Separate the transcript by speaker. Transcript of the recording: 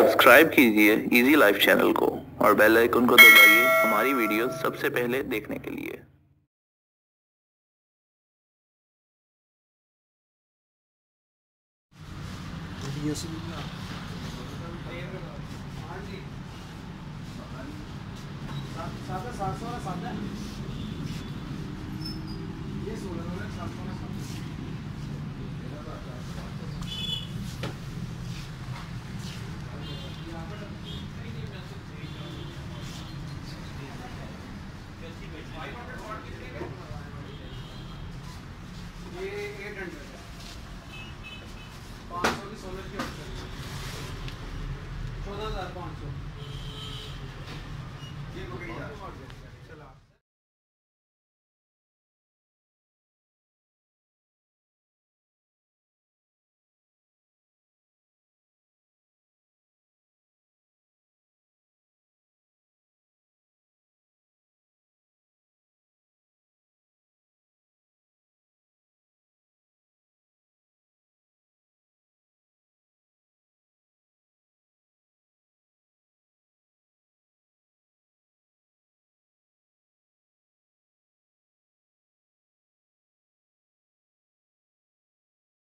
Speaker 1: Subscribe कीजिए easy life channel को और बेल आइकन को दबाइए हमारी वीडियो सबसे पहले देखने के लिए।
Speaker 2: ये 800 है, 500 की 16 की ऑप्शन, 14,500।